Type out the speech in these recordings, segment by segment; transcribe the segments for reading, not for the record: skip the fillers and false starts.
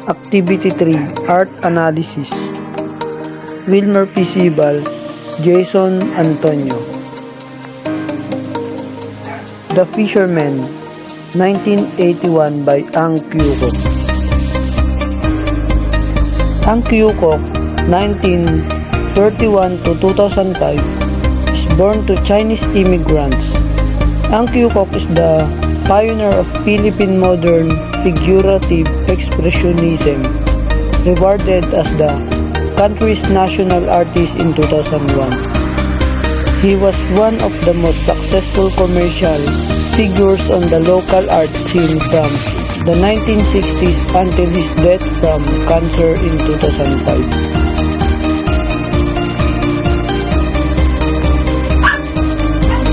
Activity 3, Art Analysis. Wilmer P. Sibal, Jason Antonio. The Fisherman, 1981 by Ang Kyu-kok. Ang Kyu-kok, 1931 to 2005, is born to Chinese immigrants. Ang Kyu-kok is the pioneer of Philippine modern figurative expressionism, rewarded as the country's national artist in 2001. He was one of the most successful commercial figures on the local art scene from the 1960s until his death from cancer in 2005.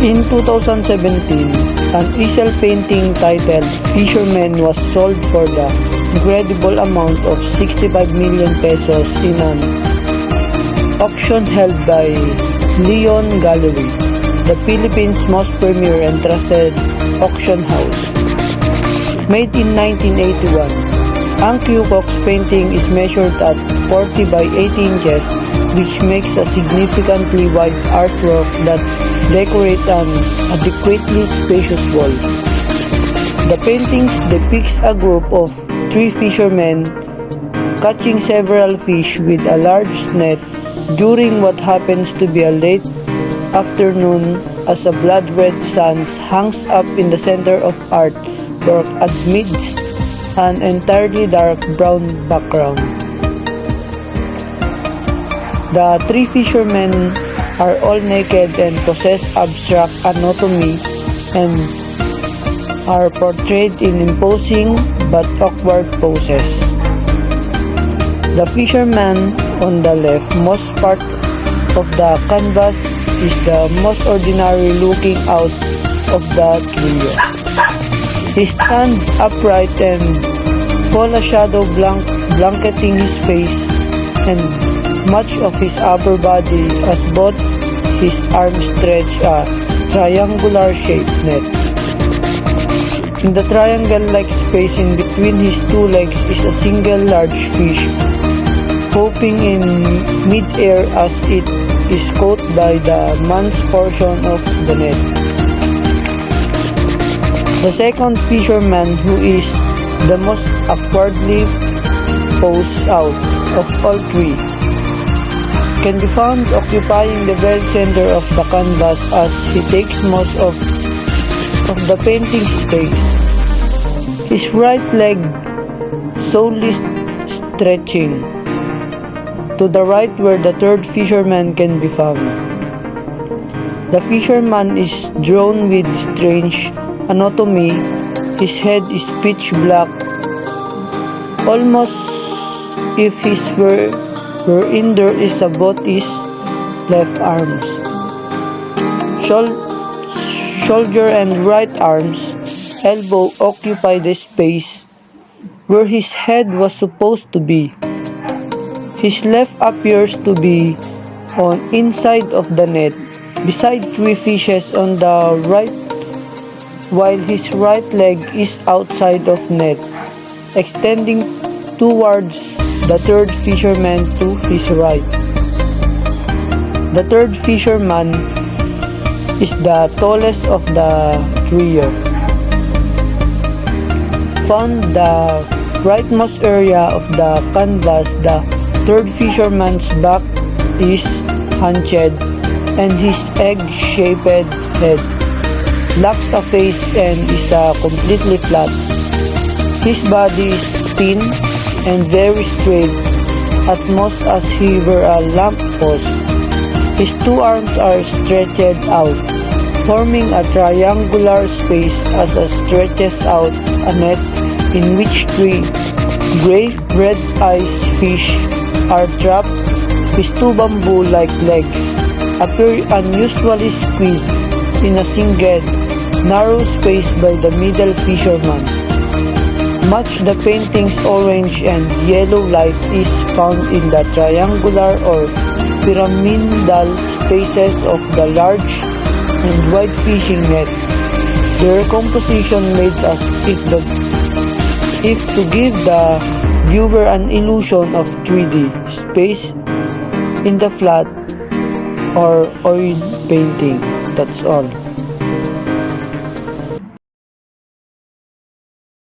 In 2017, an easel painting titled Fisherman was sold for the incredible amount of 65 million pesos in an auction held by Leon Gallery, the Philippines' most premier and trusted auction house. Made in 1981, Ang Kyu-kok's painting is measured at 40 by 80 inches, which makes a significantly wide artwork that decorates an adequately spacious wall. The painting depicts a group of 3 fishermen catching several fish with a large net during what happens to be a late afternoon as a blood-red sun hangs up in the center of artwork amidst an entirely dark brown background. The 3 fishermen are all naked and possess abstract anatomy and are portrayed in imposing but awkward poses. The fisherman on the leftmost part of the canvas is the most ordinary looking out of the trio. He stands upright and full a shadow blanketing his face and much of his upper body as both his arms stretch a triangular-shaped net. In the triangle-like space in between his 2 legs is a single large fish, hopping in mid-air as it is caught by the man's portion of the net. The second fisherman, who is the most awkwardly posed out of all 3, can be found occupying the very center of the canvas as he takes most of the painting space. His right leg solely stretching to the right where the third fisherman can be found. The fisherman is drawn with strange anatomy. His head is pitch black, almost if his wherein there is a both his left arms, shoulder and right arms, elbow occupy the space where his head was supposed to be. His left appears to be on inside of the net, beside 3 fishes on the right, while his right leg is outside of net, extending towards the third fisherman to his right. The third fisherman is the tallest of the trio. Found the rightmost area of the canvas, the third fisherman's back is hunched and his egg-shaped head lacks a face and is completely flat. His body is thin and very straight, at most as he were a lamp post. His 2 arms are stretched out, forming a triangular space as it stretches out a net in which 3 gray red-eyed fish are trapped. His 2 bamboo-like legs appear unusually squeezed in a single, narrow space by the middle fisherman. Much the painting's orange and yellow light is found in the triangular or pyramidal spaces of the large and wide fishing net. Their composition made as if to give the viewer an illusion of 3D space in the flat or oil painting. That's all.